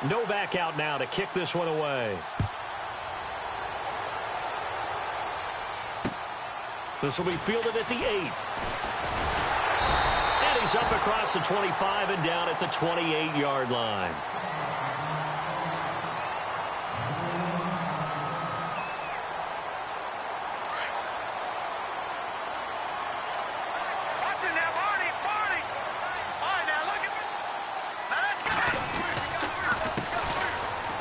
No back out now to kick this one away. This will be fielded at the 8. And he's up across the 25 and down at the 28-yard line.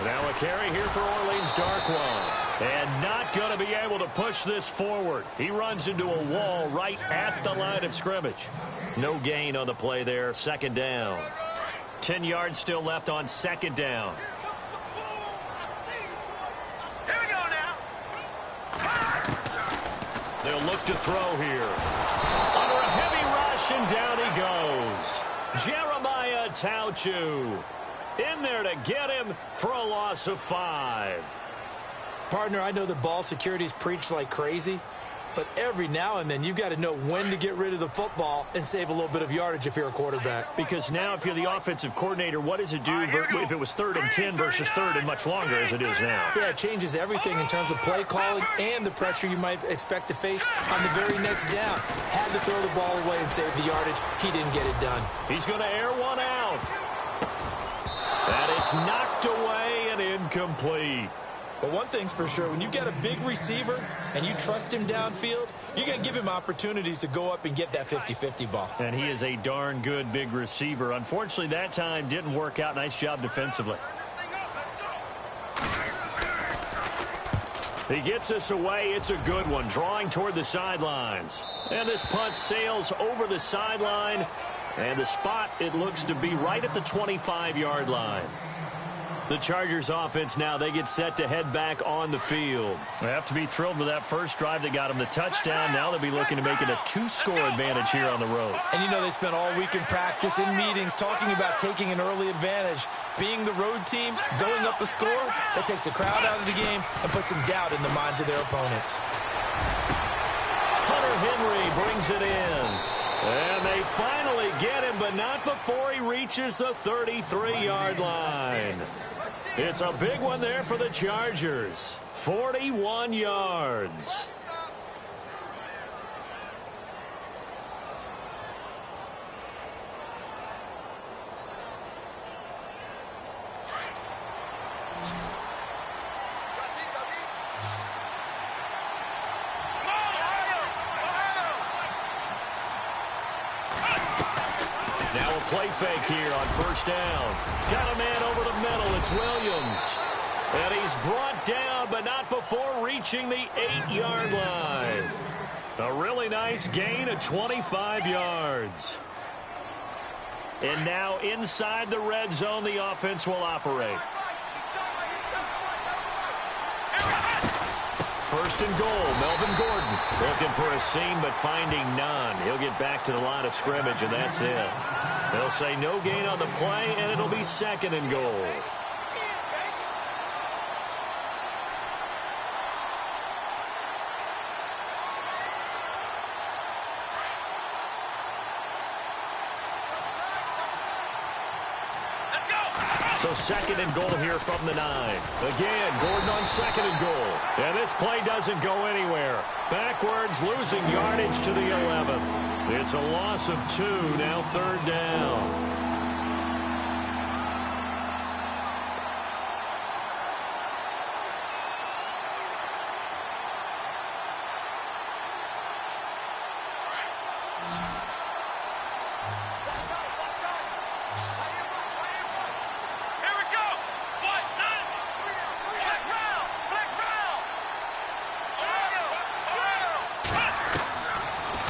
Now a carry here for Orleans Darkwa. And not going to be able to push this forward. He runs into a wall right at the line of scrimmage. No gain on the play there. Second down. 10 yards still left on second down. Here we go now. They'll look to throw here. Under a heavy rush, and down he goes. Jeremiah Tauchu in there to get him for a loss of 5. Partner, I know the ball security's preached like crazy, but every now and then you've got to know when to get rid of the football and save a little bit of yardage if you're a quarterback. Because now if you're the offensive coordinator, what does it do if it was 3rd and 10 versus 3rd and much longer as it is now? Yeah, it changes everything in terms of play calling and the pressure you might expect to face on the very next down. Had to throw the ball away and save the yardage. He didn't get it done. He's going to air one out. And it's knocked away and incomplete. But one thing's for sure, when you get a big receiver and you trust him downfield, you're going to give him opportunities to go up and get that 50-50 ball. And he is a darn good big receiver. Unfortunately, that time didn't work out. Nice job defensively. He gets us away. It's a good one, drawing toward the sidelines. And this punt sails over the sideline. And the spot, it looks to be right at the 25-yard line. The Chargers offense now, they get set to head back on the field. They have to be thrilled with that first drive that got them the touchdown. Now they'll be looking to make it a 2-score advantage here on the road. And you know they spent all week in practice, in meetings, talking about taking an early advantage. Being the road team, going up a score, that takes the crowd out of the game and puts some doubt in the minds of their opponents. Hunter Henry brings it in. And they finally get him, but not before he reaches the 33-yard line. It's a big one there for the Chargers. 41 yards. Now a play fake here on first down. Got a man over the middle. It's Williams. And he's brought down, but not before reaching the 8-yard line. A really nice gain of 25 yards. And now inside the red zone, the offense will operate. First and goal, Melvin Gordon looking for a seam but finding none. He'll get back to the line of scrimmage, and that's it. They'll say no gain on the play, and it'll be second and goal. So second and goal here from the 9. Again, Gordon on second and goal. And this play doesn't go anywhere. Backwards, losing yardage to the 11. It's a loss of 2, now third down.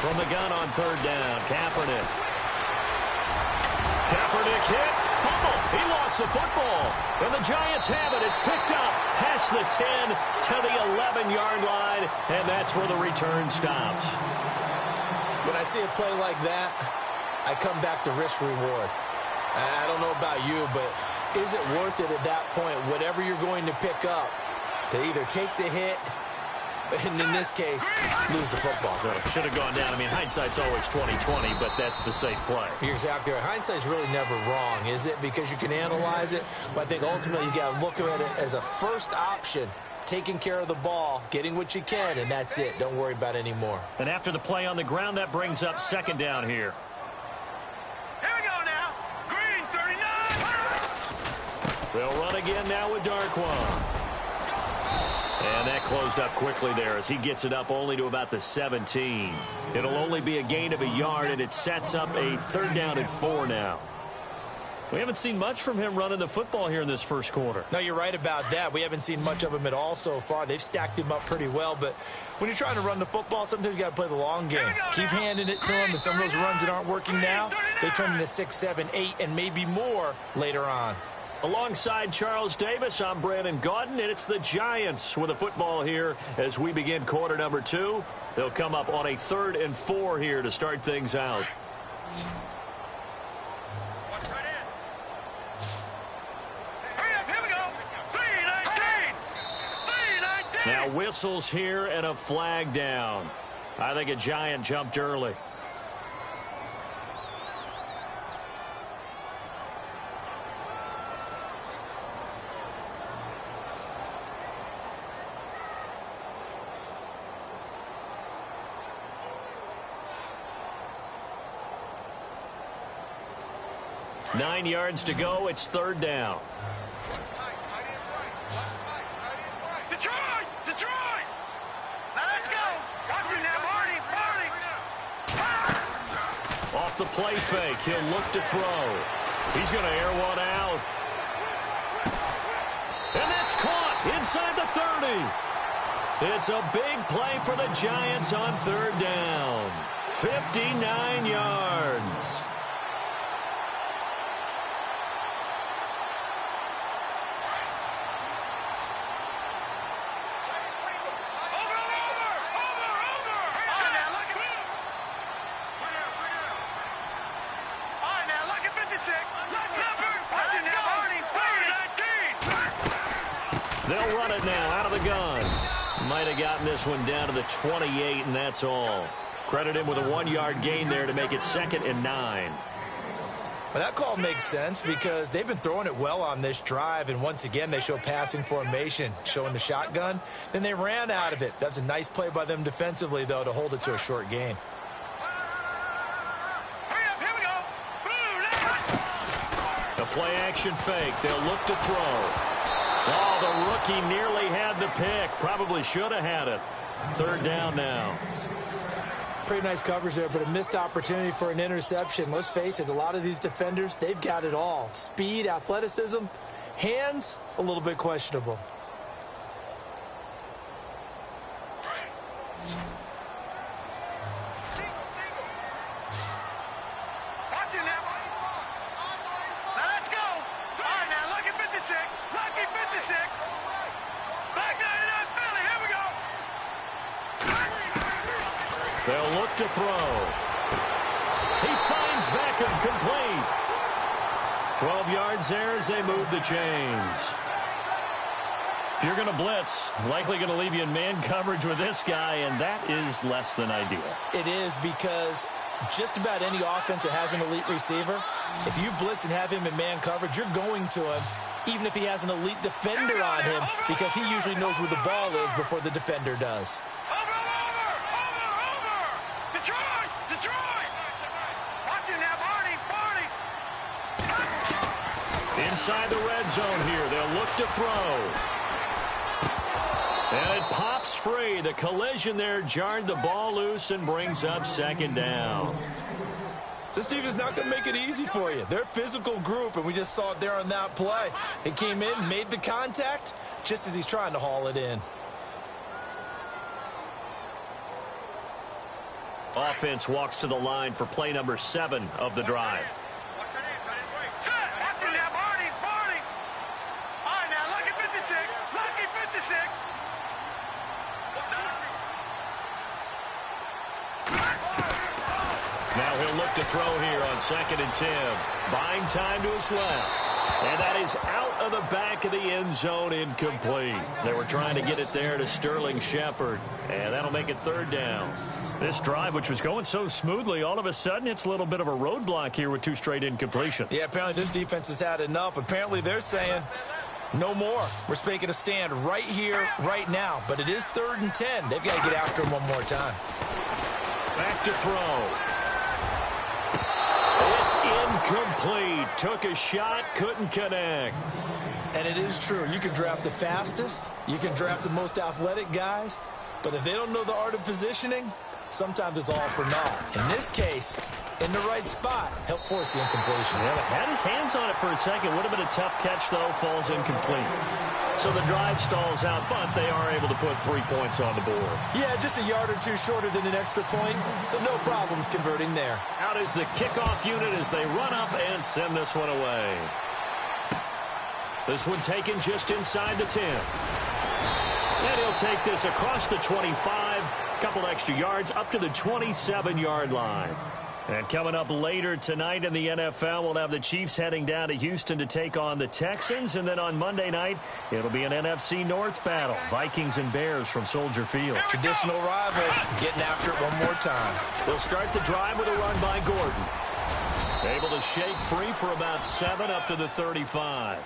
From the gun on third down, Kaepernick. Kaepernick hit, fumble. He lost the football. And the Giants have it. It's picked up past the 10 to the 11-yard line, and that's where the return stops. When I see a play like that, I come back to risk reward. I don't know about you, but is it worth it at that point, whatever you're going to pick up, to either take the hit And in this case, lose the football. Should have gone down. I mean, hindsight's always 20/20, but that's the safe play. You're exactly right. Hindsight's really never wrong, is it? Because you can analyze it, but I think ultimately you got to look at it as a first option, taking care of the ball, getting what you can, and that's it. Don't worry about any more. And after the play on the ground, that brings up second down here. Here we go now. Green 39. They'll run again now with Darquan. And that closed up quickly there as he gets it up only to about the 17. It'll only be a gain of a yard, and it sets up a 3rd down and 4 now. We haven't seen much from him running the football here in this first quarter. No, you're right about that. We haven't seen much of him at all so far. They've stacked him up pretty well, but when you're trying to run the football, sometimes you got to play the long game. Keep handing it to him, and some of those runs that aren't working now, they turn into 6, 7, 8, and maybe more later on. Alongside Charles Davis, I'm Brandon Gaudin, and it's the Giants with a football here as we begin quarter number 2. They'll come up on a 3rd and 4 here to start things out. Now whistles here and a flag down. I think a Giant jumped early. Nine yards to go. It's 3rd down. Detroit! Now let's go! Got you now, Marty! Off the play fake, he'll look to throw. He's going to air one out. And that's caught inside the 30. It's a big play for the Giants on 3rd down. 59 yards. They'll run it now out of the gun. Might have gotten this one down to the 28, and that's all. Credit him with a 1-yard gain there to make it 2nd and 9. Well, that call makes sense because they've been throwing it well on this drive, and once again they show passing formation, showing the shotgun. Then they ran out of it. That's a nice play by them defensively, though, to hold it to a short gain. The play-action fake. They'll look to throw. Oh, the rookie nearly had the pick. Probably should have had it. 3rd down now. Pretty nice coverage there, but a missed opportunity for an interception. Let's face it, a lot of these defenders, they've got it all. Speed, athleticism, hands, a little bit questionable. They'll look to throw. He finds Beckham complete. 12 yards there as they move the chains. If you're going to blitz, likely going to leave you in man coverage with this guy, and that is less than ideal. It is because just about any offense that has an elite receiver, if you blitz and have him in man coverage, you're going to him, even if he has an elite defender on him, because he usually knows where the ball is before the defender does. Inside the red zone here, they'll look to throw. And it pops free. The collision there jarred the ball loose and brings up 2nd down. This team is not going to make it easy for you. They're a physical group, and we just saw it there on that play. They came in, made the contact, just as he's trying to haul it in. Offense walks to the line for play number 7 of the drive. Now he'll look to throw here on 2nd and 10. Buying time to his left. And that is out of the back of the end zone, incomplete. They were trying to get it there to Sterling Shepard, and that'll make it third down. This drive, which was going so smoothly, all of a sudden it's a little bit of a roadblock here with 2 straight incompletions. Yeah, apparently this defense has had enough. Apparently they're saying no more. We're making a stand right here, right now. But it is 3rd and 10. They've got to get after him one more time. Back to throw. It's incomplete. Took a shot, couldn't connect. And it is true. You can draft the fastest. You can draft the most athletic guys. But if they don't know the art of positioning, sometimes it's all for naught. In this case, in the right spot, helped force the incompletion. Yeah, had his hands on it for a second. Would have been a tough catch, though. Falls incomplete. So the drive stalls out, but they are able to put 3 points on the board. Yeah, just a yard or two shorter than an extra point. So no problems converting there. Out is the kickoff unit as they run up and send this one away. This one taken just inside the 10. And he'll take this across the 25. Couple extra yards up to the 27-yard line. And coming up later tonight in the NFL, we'll have the Chiefs heading down to Houston to take on the Texans. And then on Monday night, it'll be an NFC North battle. Vikings and Bears from Soldier Field. Traditional rivals getting after it one more time. They'll start the drive with a run by Gordon. Able to shake free for about 7 up to the 35.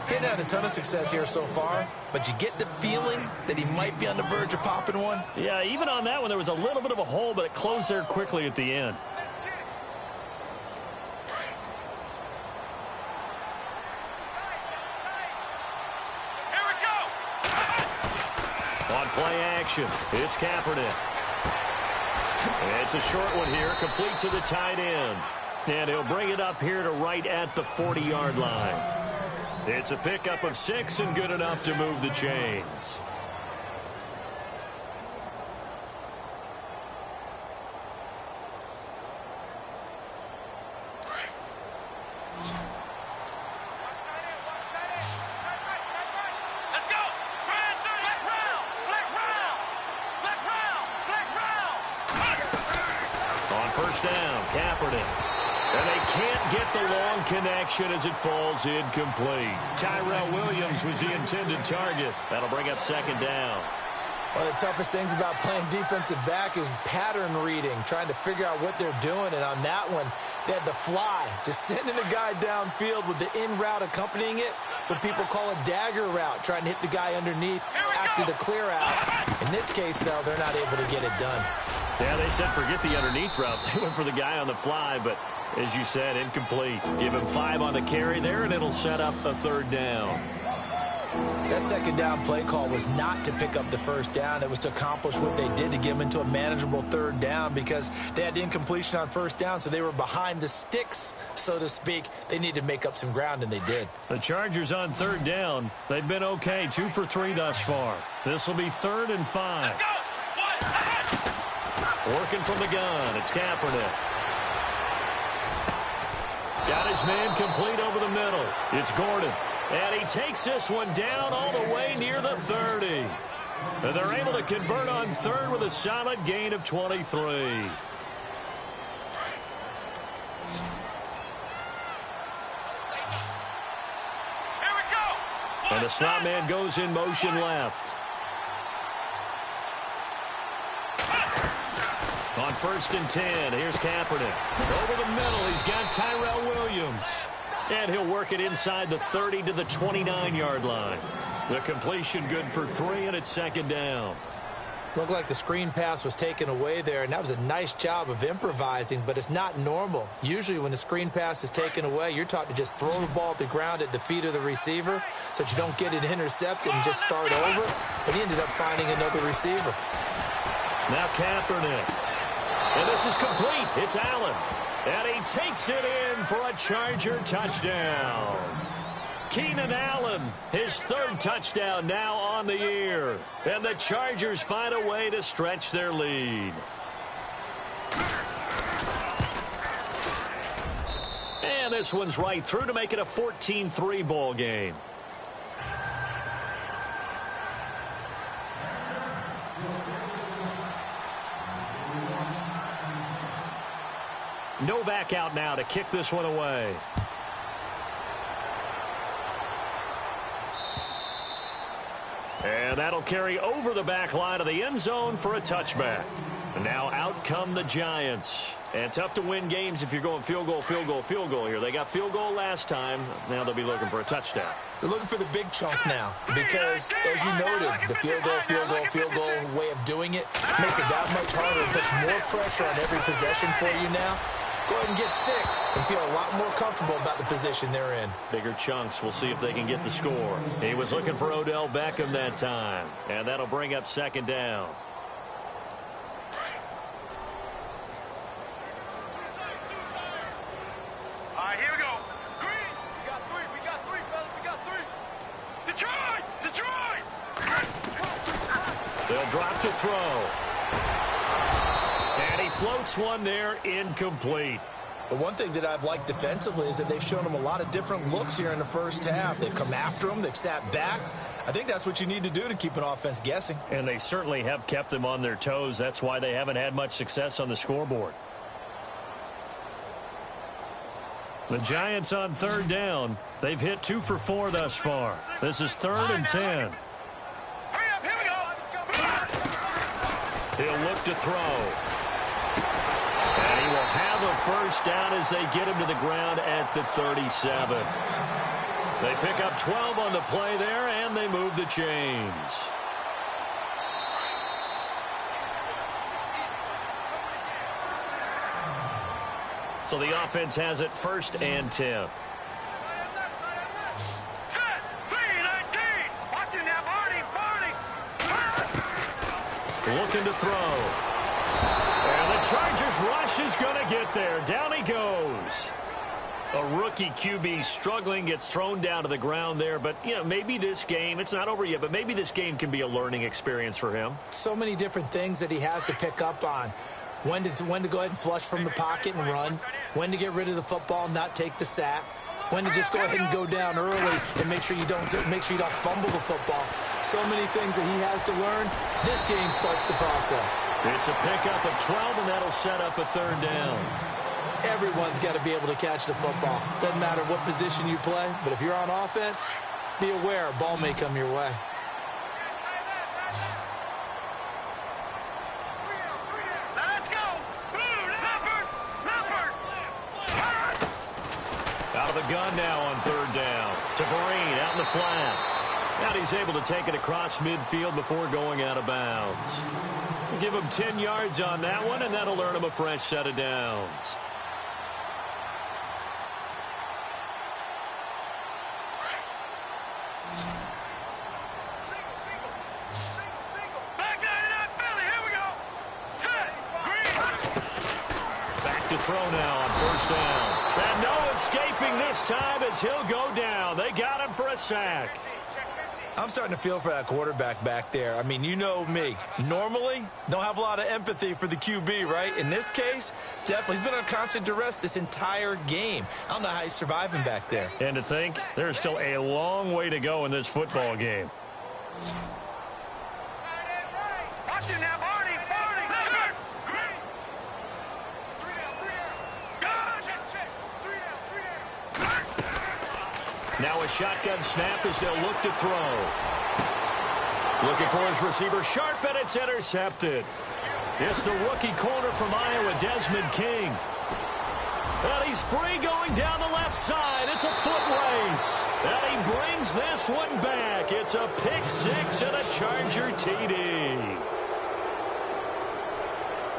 He hadn't had a ton of success here so far, but you get the feeling that he might be on the verge of popping one. Yeah, even on that one, there was a little bit of a hole, but it closed there quickly at the end. Here we go. On play action, it's Kaepernick. It's a short one here, complete to the tight end. And he'll bring it up here to right at the 40-yard line. It's a pickup of 6 and good enough to move the chains. Let's go. Black round. Black round. Black round. Black round. On first down, Kaepernick. And they can't get the long connection as it falls incomplete. Tyrell Williams was the intended target. That'll bring up second down. One of the toughest things about playing defensive back is pattern reading, trying to figure out what they're doing. And on that one, they had the fly, just sending the guy downfield with the in route accompanying it, what people call a dagger route, trying to hit the guy underneath after the clear out. In this case, though, they're not able to get it done. Yeah, they said forget the underneath route. They went for the guy on the fly, but as you said, incomplete. Give him 5 on the carry there, and it'll set up a third down. That second down play call was not to pick up the first down. It was to accomplish what they did to get them into a manageable third down because they had incompletion on first down, so they were behind the sticks, so to speak. They needed to make up some ground, and they did. The Chargers on third down. They've been okay, 2 for 3 thus far. This will be 3rd and 5. Working from the gun, it's Kaepernick. Got his man complete over the middle. It's Gordon. And he takes this one down all the way near the 30. And they're able to convert on third with a solid gain of 23. And the slot man goes in motion left. On 1st and 10, here's Kaepernick. Over the middle, he's got Tyrell Williams. And he'll work it inside the 30 to the 29-yard line. The completion good for 3, and it's second down. Looked like the screen pass was taken away there, and that was a nice job of improvising, but it's not normal. Usually when the screen pass is taken away, you're taught to just throw the ball at the ground at the feet of the receiver so that you don't get it intercepted and just start over. But he ended up finding another receiver. Now Kaepernick. And this is complete. It's Allen. And he takes it in for a Charger touchdown. Keenan Allen, his 3rd touchdown now on the year. And the Chargers find a way to stretch their lead. And this one's right through to make it a 14-3 ball game. Novak out now to kick this one away. And that'll carry over the back line of the end zone for a touchback. And now out come the Giants. And tough to win games if you're going field goal, field goal, field goal here. They got field goal last time. Now they'll be looking for a touchdown. They're looking for the big chunk now because, as you noted, the field goal way of doing it makes it that much harder. It puts more pressure on every possession for you now. Go ahead and get 6 and feel a lot more comfortable about the position they're in. Bigger chunks. We'll see if they can get the score. He was looking for Odell Beckham that time. And that'll bring up second down. All right, here we go. Green. We got three, fellas. We got three. Detroit. They'll drop to throw. And he floats one there, incomplete. The one thing that I've liked defensively is that they've shown them a lot of different looks here in the first half. They've come after them. They've sat back. I think that's what you need to do to keep an offense guessing. And they certainly have kept them on their toes. That's why they haven't had much success on the scoreboard. The Giants on third down. They've hit 2 for 4 thus far. This is 3rd and 10. Hurry up, here we go. He'll look to throw. And he will have a first down as they get him to the ground at the 37. They pick up 12 on the play there, and they move the chains. So the offense has it 1st and 10. Set. 3-19. Watch it now, Barney. Looking to throw. And the Chargers rush is going to get there. Down he goes. A rookie QB struggling, gets thrown down to the ground there. But, you know, maybe this game, it's not over yet, but maybe this game can be a learning experience for him. So many different things that he has to pick up on. When to go ahead and flush from the pocket and run. When to get rid of the football and not take the sack. When to just go ahead and go down early and make sure you don't fumble the football. So many things that he has to learn. This game starts the process. It's a pickup of 12, and that'll set up a 3rd down. Everyone's got to be able to catch the football. Doesn't matter what position you play, but if you're on offense, be aware a ball may come your way. Let's go. Out of the gun now on 3rd down. To Vereen out in the flat. And he's able to take it across midfield before going out of bounds. Give him 10 yards on that one, and that'll earn him a fresh set of downs. Back down Philly. Here we go. Set. Green. Back to throw now on 1st down. And no escaping this time as he'll go down. They got him for a sack. I'm starting to feel for that quarterback back there. I mean, you know me. Normally, don't have a lot of empathy for the QB, right? In this case, definitely. He's been on constant duress this entire game. I don't know how he's surviving back there. And to think, there's still a long way to go in this football game. Watch it now, Barney. Set. Green. Now a shotgun snap as they'll look to throw. Looking for his receiver, Sharp, and it's intercepted. It's the rookie corner from Iowa, Desmond King. And he's free going down the left side. It's a foot race. And he brings this one back. It's a pick 6 and a Charger TD.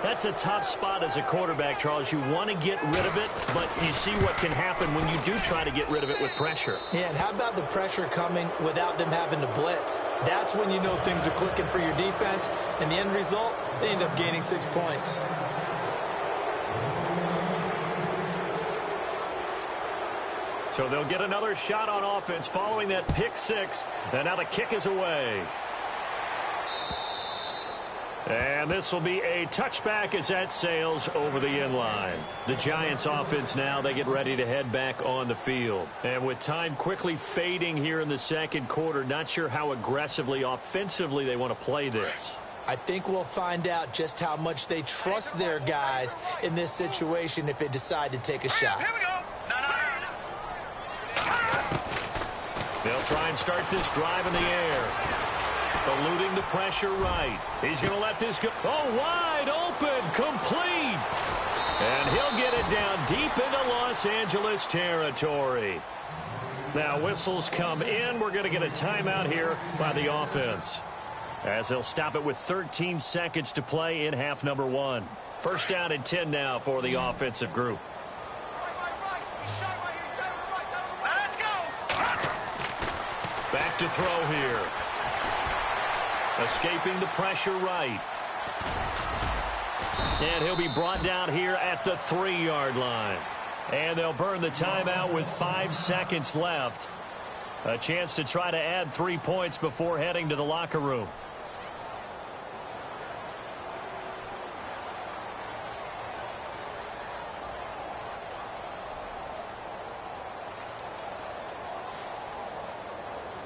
That's a tough spot as a quarterback, Charles. You want to get rid of it, but you see what can happen when you do try to get rid of it with pressure. Yeah, and how about the pressure coming without them having to blitz? That's when you know things are clicking for your defense, and the end result, they end up gaining 6 points. So they'll get another shot on offense following that pick 6, and now the kick is away. And this will be a touchback as that sails over the end line. The Giants offense now, they get ready to head back on the field. And with time quickly fading here in the second quarter, not sure how aggressively, offensively they want to play this. I think we'll find out just how much they trust their guys in this situation if they decide to take a shot. Here we go. They'll try and start this drive in the air. Eluding the pressure right. He's going to let this go. Oh, wide open, complete. And he'll get it down deep into Los Angeles territory. Now whistles come in. We're going to get a timeout here by the offense, as they'll stop it with 13 seconds to play in half number 1. First down and 10 now for the offensive group. Let's go. Back to throw here. Escaping the pressure right. And he'll be brought down here at the 3-yard line. And they'll burn the timeout with 5 seconds left. A chance to try to add 3 points before heading to the locker room.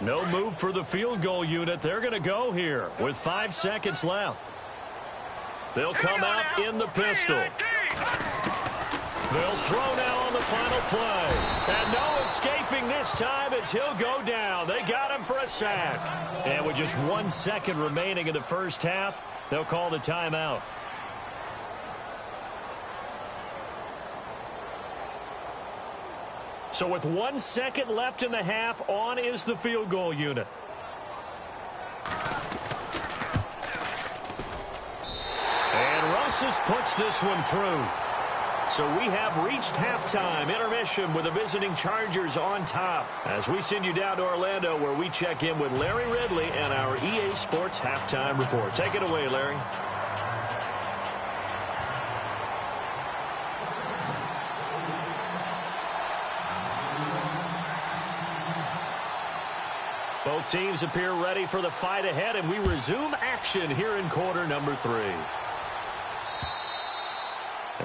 No move for the field goal unit. They're going to go here with 5 seconds left. They'll come out in the pistol. They'll throw now on the final play. And no escaping this time as he'll go down. They got him for a sack. And with just 1 second remaining in the first half, they'll call the timeout. So with 1 second left in the half, on is the field goal unit. And Rosas puts this one through. So we have reached halftime. Intermission with the visiting Chargers on top, as we send you down to Orlando, where we check in with Larry Ridley and our EA Sports Halftime Report. Take it away, Larry. Both teams appear ready for the fight ahead, and we resume action here in quarter number 3.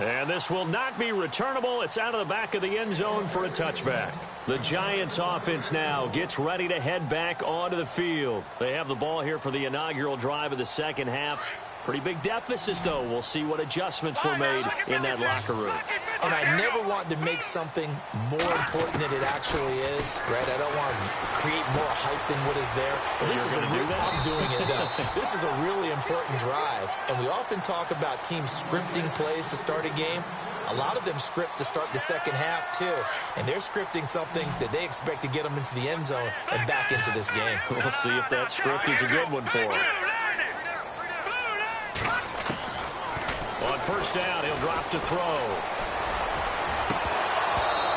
And this will not be returnable. It's out of the back of the end zone for a touchback. The Giants offense now gets ready to head back onto the field. They have the ball here for the inaugural drive of the second half. Pretty big deficit, though. We'll see what adjustments were made in that locker room. And I never want to make something more important than it actually is, right? I don't want to create more hype than what is there. But this is a real, I'm doing it. This is a really important drive. And we often talk about teams scripting plays to start a game. A lot of them script to start the second half, too. And they're scripting something that they expect to get them into the end zone and back into this game. We'll see if that script is a good one for them. On first down, he'll drop to throw.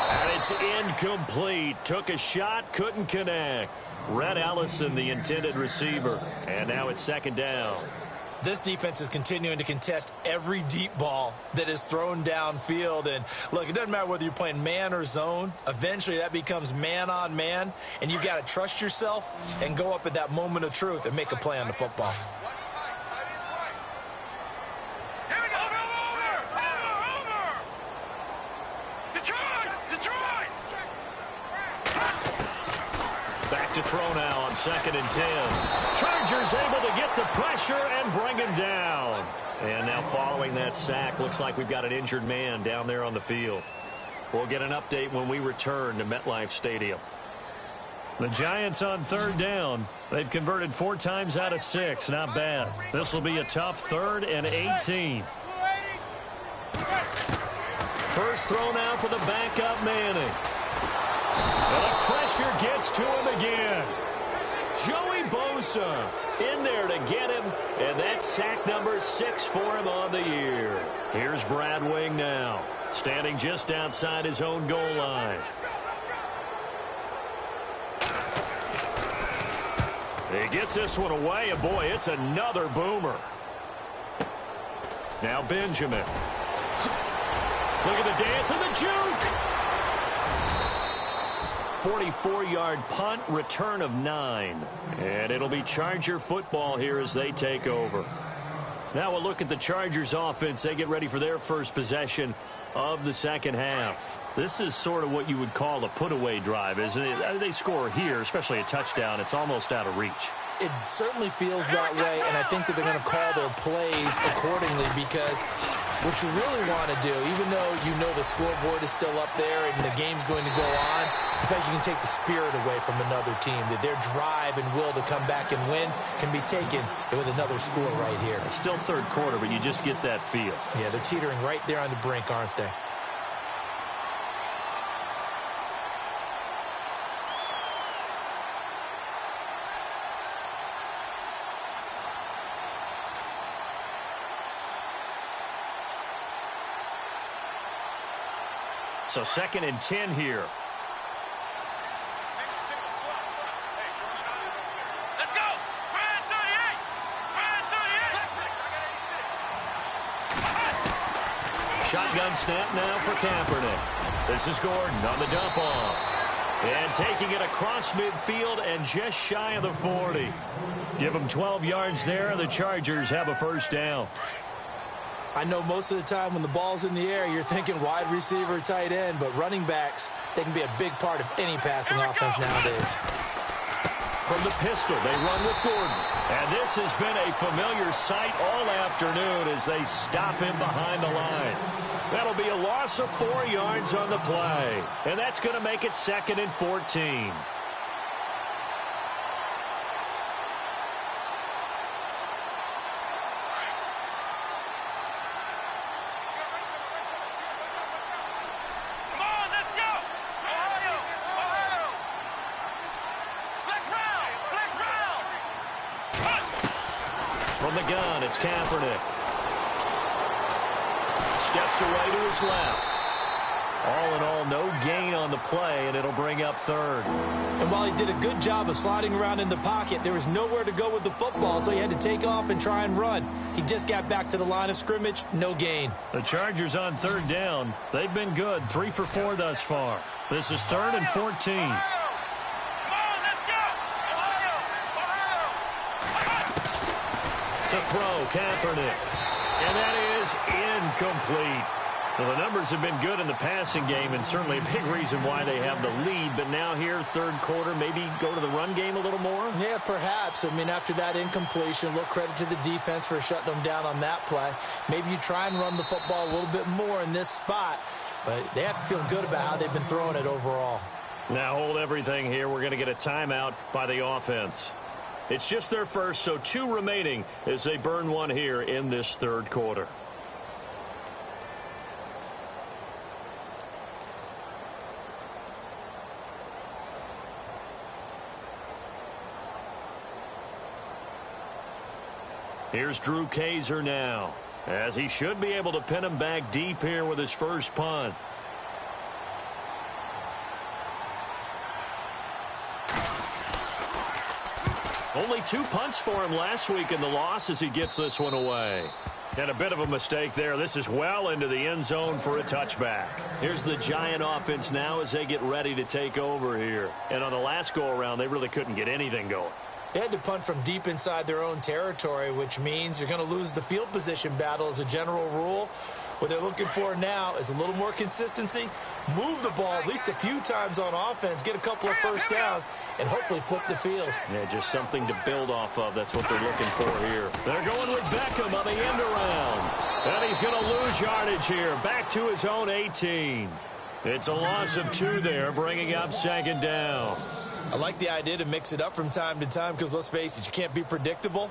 And it's incomplete. Took a shot, couldn't connect. Red Ellison, the intended receiver. And now it's second down. This defense is continuing to contest every deep ball that is thrown downfield. And, look, it doesn't matter whether you're playing man or zone. Eventually, that becomes man on man. And you've got to trust yourself and go up at that moment of truth and make a play on the football. Back to throw now on 2nd and 10. Chargers able to get the pressure and bring him down. And now following that sack, looks like we've got an injured man down there on the field. We'll get an update when we return to MetLife Stadium. The Giants on 3rd down. They've converted 4 times out of 6. Not bad. This will be a tough 3rd and 18. First throw now for the backup Manning. And the pressure gets to him again. Joey Bosa in there to get him, and that's sack number 6 for him on the year. Here's Brad Wing now, standing just outside his own goal line. He gets this one away, and boy, it's another boomer. Now Benjamin. Look at the dance and the juke. 44-yard punt, return of 9. And it'll be Charger football here as they take over. Now we'll look at the Chargers offense. They get ready for their first possession of the second half. This is sort of what you would call a put-away drive, isn't it? They score here, especially a touchdown. It's almost out of reach. it certainly feels that way, and I think that they're going to call their plays accordingly, because what you really want to do, even though you know the scoreboard is still up there and the game's going to go on, I think you can take the spirit away from another team, that their drive and will to come back and win can be taken with another score right here. It's still third quarter, but you just get that feel. Yeah, they're teetering right there on the brink, aren't they? So 2nd and 10 here. Let's go! Brand 38! Brand 38! Shotgun snap now for Kaepernick. This is Gordon on the dump off. And taking it across midfield and just shy of the 40. Give them 12 yards there. The Chargers have a first down. I know most of the time when the ball's in the air, you're thinking wide receiver, tight end, but running backs, they can be a big part of any passing offense nowadays. From the pistol, they run with Gordon. And this has been a familiar sight all afternoon as they stop him behind the line. That'll be a loss of 4 yards on the play. And that's going to make it 2nd and 14. From the gun, it's Kaepernick. Steps away to his left. All in all, no gain on the play, and it'll bring up 3rd. And while he did a good job of sliding around in the pocket, there was nowhere to go with the football, so he had to take off and try and run. He just got back to the line of scrimmage, no gain. The Chargers on 3rd down. They've been good, 3 for 4 thus far. This is 3rd and 14. To throw, Kaepernick. And that is incomplete. Well, the numbers have been good in the passing game, and certainly a big reason why they have the lead. But now here, 3rd quarter, maybe go to the run game a little more? Yeah, perhaps. I mean, after that incompletion, a little credit to the defense for shutting them down on that play. Maybe you try and run the football a little bit more in this spot. But they have to feel good about how they've been throwing it overall. Now hold everything here. We're going to get a timeout by the offense. It's just their first, so 2 remaining as they burn one here in this 3rd quarter. Here's Drew Kaiser now, as he should be able to pin him back deep here with his first punt. Only 2 punts for him last week in the loss as he gets this one away. And a bit of a mistake there. This is well into the end zone for a touchback. Here's the Giant offense now as they get ready to take over here. And on the last go-around, they really couldn't get anything going. They had to punt from deep inside their own territory, which means you're going to lose the field position battle as a general rule. What they're looking for now is a little more consistency, move the ball at least a few times on offense, get a couple of first downs, and hopefully flip the field. Yeah, just something to build off of. That's what they're looking for here. They're going with Beckham on the end around. And he's going to lose yardage here, back to his own 18. It's a loss of 2 there, bringing up 2nd down. I like the idea to mix it up from time to time because, let's face it, you can't be predictable.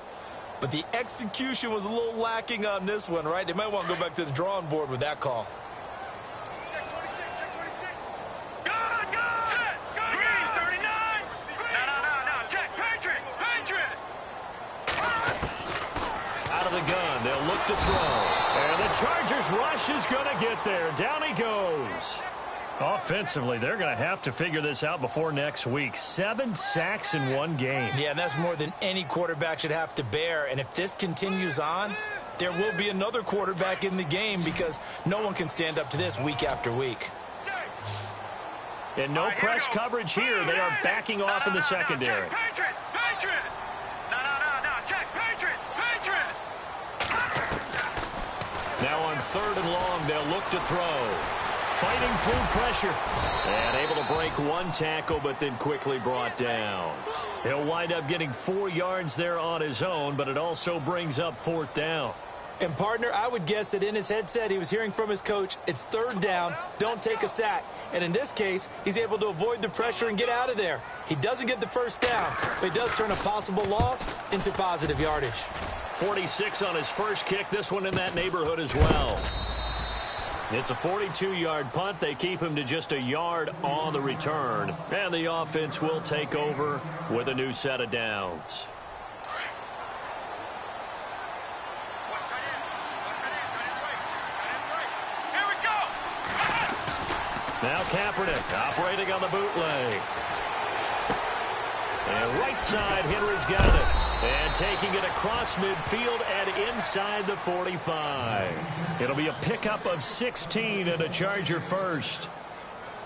But the execution was a little lacking on this one, right? They might want to go back to the drawing board with that call. Check 26, check 26. Good, good. Set. Green, 39. No. Check. Patriot. Out of the gun, they'll look to throw. And the Chargers rush is going to get there. Down he goes. Offensively, they're going to have to figure this out before next week. 7 sacks in 1 game. Yeah, and that's more than any quarterback should have to bear. And if this continues on, there will be another quarterback in the game because no one can stand up to this week after week. And no press coverage here. They are backing off in the secondary. Patriot. No. Check. Patriot. Now on 3rd and long, they'll look to throw. fighting through pressure. And able to break one tackle, but then quickly brought down. He'll wind up getting 4 yards there on his own, but it also brings up 4th down. And, partner, I would guess that in his headset he was hearing from his coach, it's 3rd down, don't take a sack. And in this case, he's able to avoid the pressure and get out of there. He doesn't get the 1st down, but he does turn a possible loss into positive yardage. 46 on his first kick, this one in that neighborhood as well. It's a 42-yard punt. They keep him to just a yard on the return. And the offense will take over with a new set of downs. Now Kaepernick operating on the bootleg. And right side, Henry's got it. And taking it across midfield and inside the 45. It'll be a pickup of 16 and a Charger first.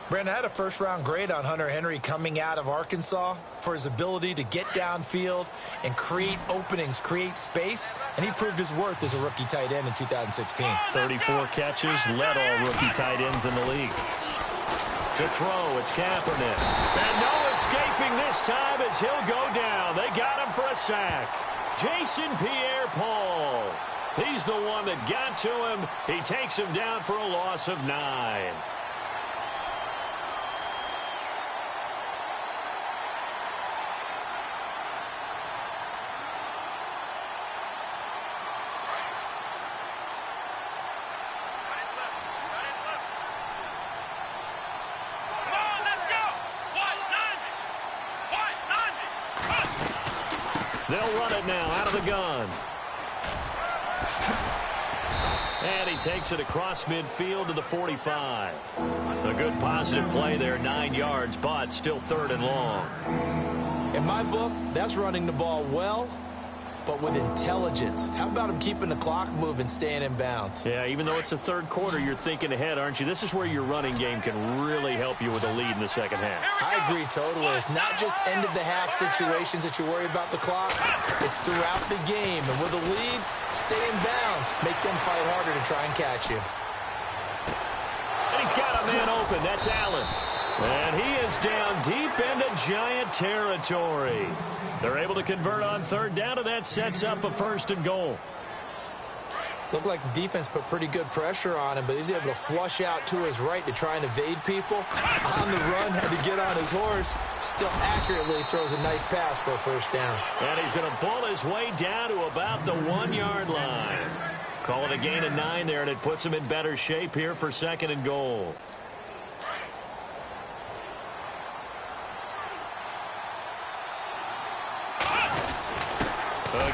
Brandon, I had a first-round grade on Hunter Henry coming out of Arkansas for his ability to get downfield and create openings, create space, and he proved his worth as a rookie tight end in 2016. 34 catches, led all rookie tight ends in the league. To throw, it's Kaepernick. And no escaping this time as he'll go down. They got him for a sack. Jason Pierre-Paul. He's the one that got to him. He takes him down for a loss of 9. They'll run it now out of the gun. And he takes it across midfield to the 45. A good positive play there, 9 yards, but still 3rd and long. In my book, that's running the ball well, but with intelligence. How about him keeping the clock moving, staying in bounds? Yeah, even though it's the 3rd quarter, you're thinking ahead, aren't you? This is where your running game can really help you with a lead in the 2nd half. I agree totally. It's not just end-of-the-half situations that you worry about the clock. It's throughout the game. And with a lead, stay in bounds. Make them fight harder to try and catch you. And he's got a man open. That's Allen. And he is down deep into Giant territory. They're able to convert on 3rd down, and that sets up a 1st and goal. Looked like the defense put pretty good pressure on him, but he's able to flush out to his right to try and evade people. On the run, had to get on his horse. Still accurately throws a nice pass for a 1st down. And he's going to pull his way down to about the 1-yard line. Call it a gain of 9 there, and it puts him in better shape here for 2nd and goal.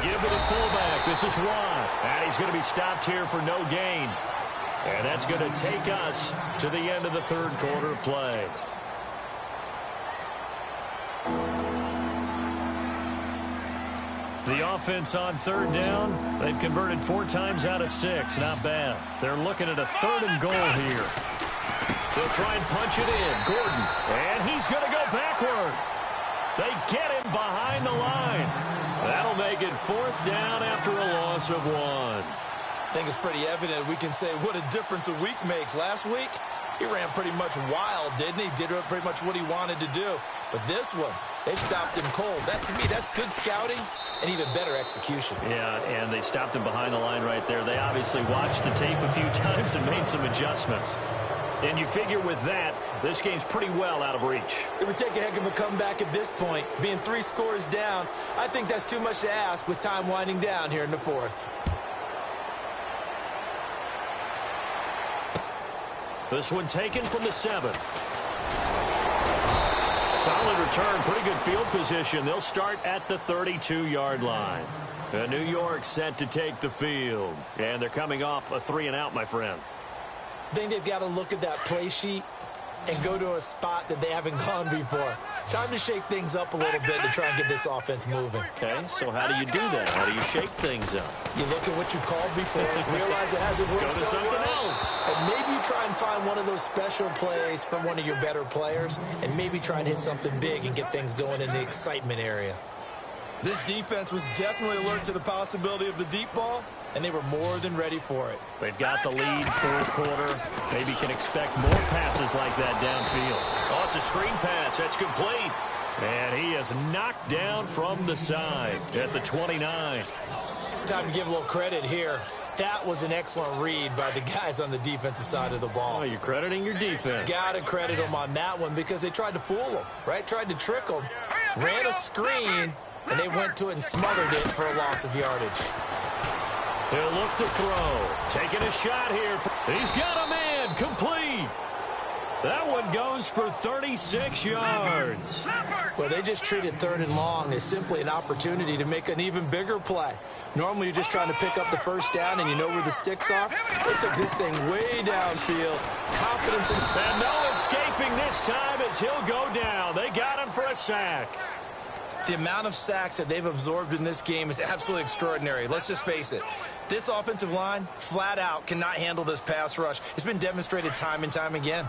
Give to the fullback. This is Watt. And he's going to be stopped here for no gain. And that's going to take us to the end of the 3rd quarter play. The offense on 3rd down, they've converted 4 times out of 6. Not bad. They're looking at a 3rd and goal here. They'll try and punch it in. Gordon. And he's going to go backward. They get him behind the line. That'll make it 4th down after a loss of 1. I think it's pretty evident. We can say what a difference a week makes. Last week, he ran pretty much wild, didn't he? Did pretty much what he wanted to do. But this one, they stopped him cold. That, to me, that's good scouting and even better execution. Yeah, and they stopped him behind the line right there. They obviously watched the tape a few times and made some adjustments. And you figure with that, this game's pretty well out of reach. It would take a heck of a comeback at this point. Being 3 scores down, I think that's too much to ask with time winding down here in the 4th. This one taken from the 7. Solid return, pretty good field position. They'll start at the 32-yard line. New York set to take the field. And they're coming off a 3-and-out, my friend. I think they've got to look at that play sheet and go to a spot that they haven't gone before. Time to shake things up a little bit to try and get this offense moving. Okay, so how do you do that? How do you shake things up? You look at what you called before, realize it hasn't worked so something else. And maybe you try and find one of those special plays from one of your better players, and maybe try and hit something big and get things going in the excitement area. This defense was definitely alert to the possibility of the deep ball, and they were more than ready for it. They've got the lead, fourth quarter. Maybe can expect more passes like that downfield. Oh, it's a screen pass. That's complete. And he is knocked down from the side at the 29. Time to give a little credit here. That was an excellent read by the guys on the defensive side of the ball. Oh, you're crediting your defense. Got to credit them on that one because they tried to fool them, right? Tried to trick them. Ran a screen, and they went to it and smothered it for a loss of yardage. He'll look to throw. Taking a shot here. He's got a man. Complete. That one goes for 36 yards. Well, they just treated third and long as simply an opportunity to make an even bigger play. Normally, you're just trying to pick up the first down and you know where the sticks are. They took this thing way downfield. Confidence in... And no escaping this time as he'll go down. They got him for a sack. The amount of sacks that they've absorbed in this game is absolutely extraordinary. Let's just face it. This offensive line, flat out, cannot handle this pass rush. It's been demonstrated time and time again.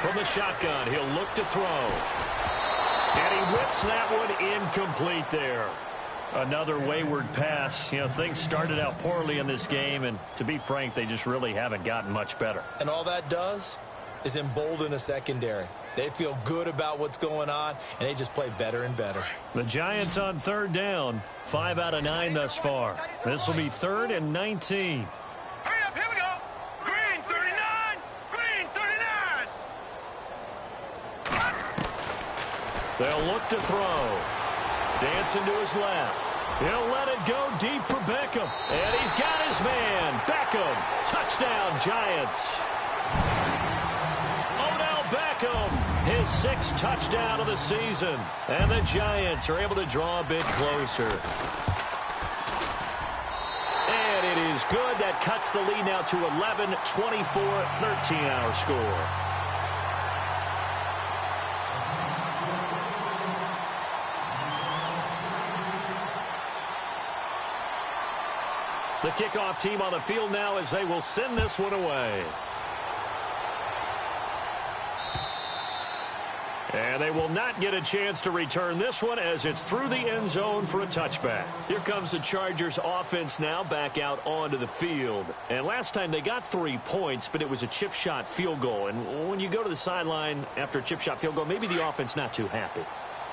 From the shotgun, he'll look to throw. And he whips that one incomplete there. Another wayward pass. You know, things started out poorly in this game, and to be frank, they just really haven't gotten much better. And all that does is embolden a secondary. They feel good about what's going on, and they just play better and better. The Giants on third down, 5 out of 9 thus far. This will be 3rd and 19. Hurry up, here we go. Green 39, green 39. They'll look to throw. Dancing to his left. He'll let it go deep for Beckham. And he's got his man. Beckham. Touchdown, Giants. Odell Beckham. His 6th touchdown of the season. And the Giants are able to draw a bit closer. And it is good. That cuts the lead now to 11, 24, 13 our score. The kickoff team on the field now as they will send this one away. And they will not get a chance to return this one as it's through the end zone for a touchback. Here comes the Chargers offense now back out onto the field. And last time they got 3 points, but it was a chip shot field goal. And when you go to the sideline after a chip shot field goal, maybe the offense not too happy.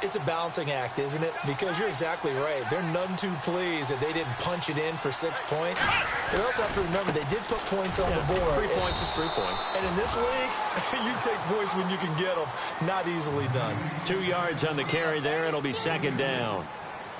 It's a balancing act, isn't it? Because you're exactly right. They're none too pleased that they didn't punch it in for 6 points. But also have to remember they did put points on the board. 3 points is 3 points. And in this league, you take points when you can get them. Not easily done. 2 yards on the carry there. It'll be 2nd down.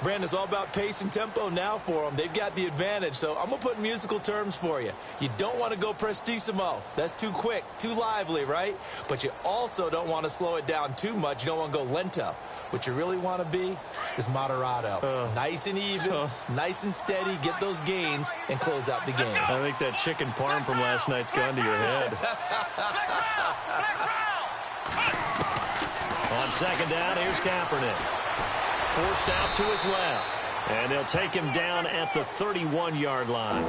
Brandon, it's all about pace and tempo now for them. They've got the advantage. So I'm going to put in musical terms for you. You don't want to go prestissimo. That's too quick, too lively, right? But you also don't want to slow it down too much. You don't want to go lento. What you really want to be is moderato. Nice and even, nice and steady, get those gains, and close out the game. I think that chicken parm from last night's gone to your head. On 2nd down, here's Kaepernick. Forced out to his left. And they'll take him down at the 31-yard line.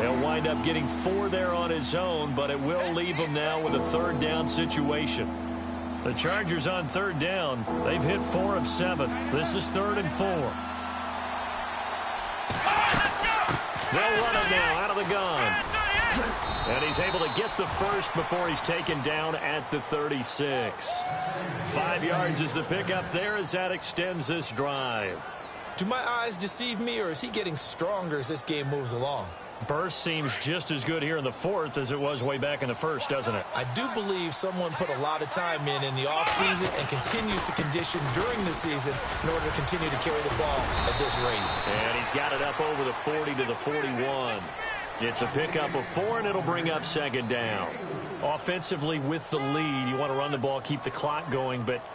He'll wind up getting 4 there on his own, but it will leave him now with a 3rd down situation. The Chargers on 3rd down. They've hit 4 of 7. This is 3rd and 4. They'll run it now out of the gun. And he's able to get the first before he's taken down at the 36. 5 yards is the pickup there as that extends this drive. Do my eyes deceive me, or is he getting stronger as this game moves along? Burst seems just as good here in the 4th as it was way back in the 1st, doesn't it? I do believe someone put a lot of time in the offseason and continues to condition during the season in order to continue to carry the ball at this rate. And he's got it up over the 40 to the 41. It's a pickup of 4, and it'll bring up 2nd down. Offensively with the lead, you want to run the ball, keep the clock going, but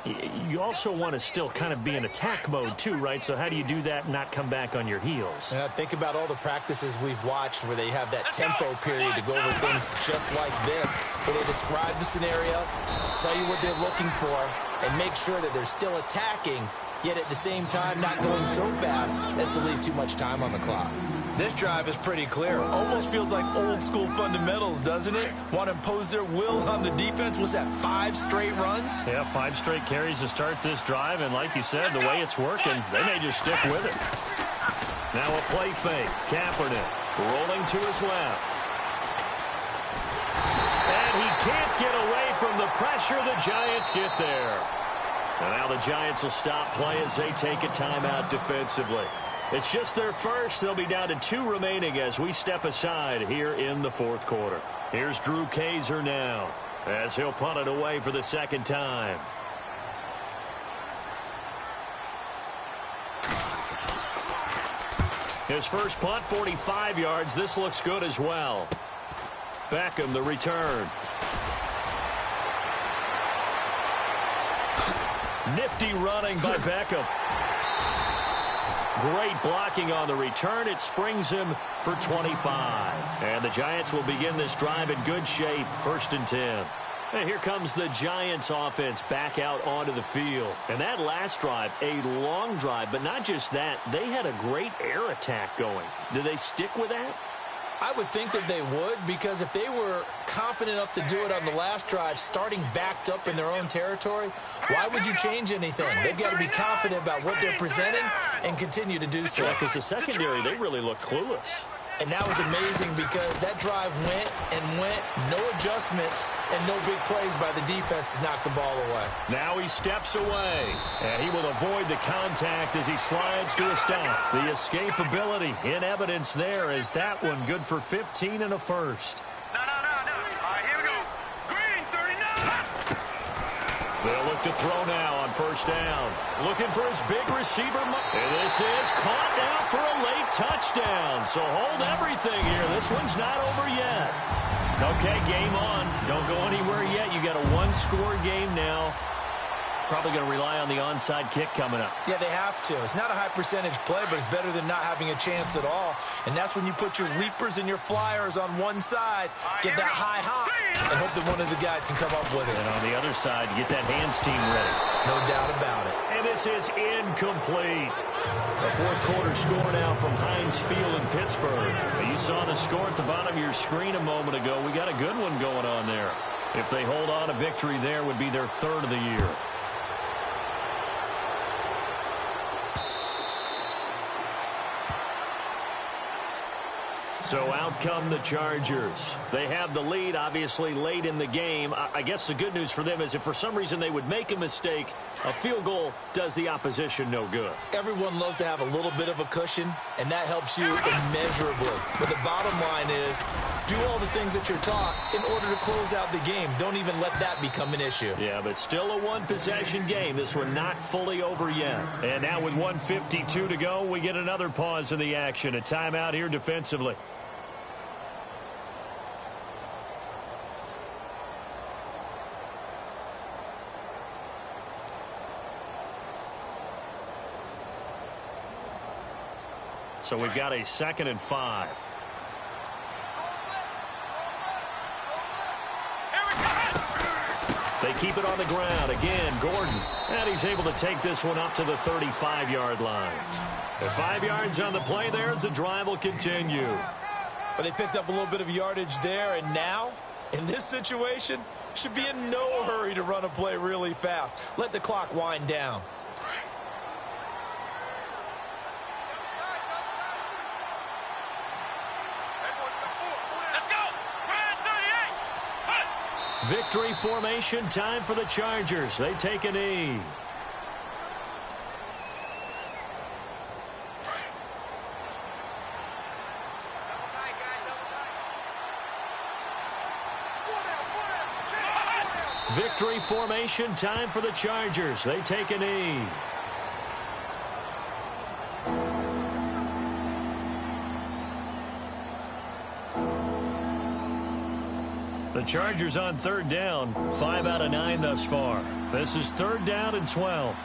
you also want to still kind of be in attack mode too, right? So how do you do that and not come back on your heels? Think about all the practices we've watched where they have that tempo period to go over things just like this, where they describe the scenario, tell you what they're looking for, and make sure that they're still attacking yet at the same time not going so fast as to leave too much time on the clock. This drive is pretty clear. Almost feels like old school fundamentals, doesn't it? Want to impose their will on the defense. Was that 5 straight runs? Yeah, 5 straight carries to start this drive, and like you said, the way it's working, they may just stick with it. Now a play fake. Kaepernick rolling to his left. And he can't get away from the pressure. The Giants get there. And now the Giants will stop play as they take a timeout defensively. It's just their first. They'll be down to 2 remaining as we step aside here in the fourth quarter. Here's Drew Kaiser now as he'll punt it away for the second time. His first punt, 45 yards. This looks good as well. Beckham, the return. Nifty running by Beckham. Great blocking on the return. It springs him for 25. And the Giants will begin this drive in good shape. 1st and 10. And here comes the Giants offense back out onto the field. And that last drive, a long drive, but not just that. They had a great air attack going. Do they stick with that? I would think that they would, because if they were competent enough to do it on the last drive, starting backed up in their own territory, why would you change anything? They've got to be confident about what they're presenting and continue to do so. Yeah, because the secondary, they really look clueless. And that was amazing because that drive went and went, no adjustments and no big plays by the defense to knock the ball away. Now he steps away, and he will avoid the contact as he slides to a stop. The escapability in evidence there as that one good for 15 and a first. No. All right, here we go. Green, 39. They'll look to throw now on 1st down. Looking for his big receiver. And this is caught now for a late touchdown. So hold everything here. This one's not over yet. Okay, game on. Don't go anywhere yet. You got a 1-score game now. Probably going to rely on the onside kick coming up. Yeah, they have to. It's not a high percentage play, but it's better than not having a chance at all. And that's when you put your leapers and your flyers on one side, get that high hop, and hope that one of the guys can come up with it. And on the other side, get that hands team ready. No doubt about it. And this is incomplete. The fourth quarter score now from Heinz Field in Pittsburgh. You saw the score at the bottom of your screen a moment ago. We got a good one going on there. If they hold on, a victory there would be their 3rd of the year. So out come the Chargers. They have the lead, obviously, late in the game. I guess the good news for them is if for some reason they would make a mistake, a field goal does the opposition no good. Everyone loves to have a little bit of a cushion, and that helps you immeasurably. But the bottom line is, do all the things that you're taught in order to close out the game. Don't even let that become an issue. Yeah, but still a 1-possession game. This one not fully over yet. And now with 1:52 to go, we get another pause in the action. A timeout here defensively. So we've got a 2nd and 5. They keep it on the ground. Again, Gordon. And he's able to take this one up to the 35-yard line. And 5 yards on the play there as the drive will continue. But they picked up a little bit of yardage there, and now, in this situation, should be in no hurry to run a play really fast. Let the clock wind down. Victory formation time for the Chargers. They take a knee. Victory formation time for the Chargers. They take a knee. The Chargers on 3rd down. 5 out of 9 thus far. This is 3rd down and 12.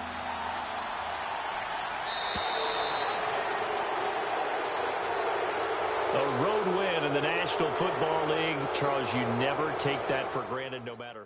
A road win in the National Football League. Charles, you never take that for granted no matter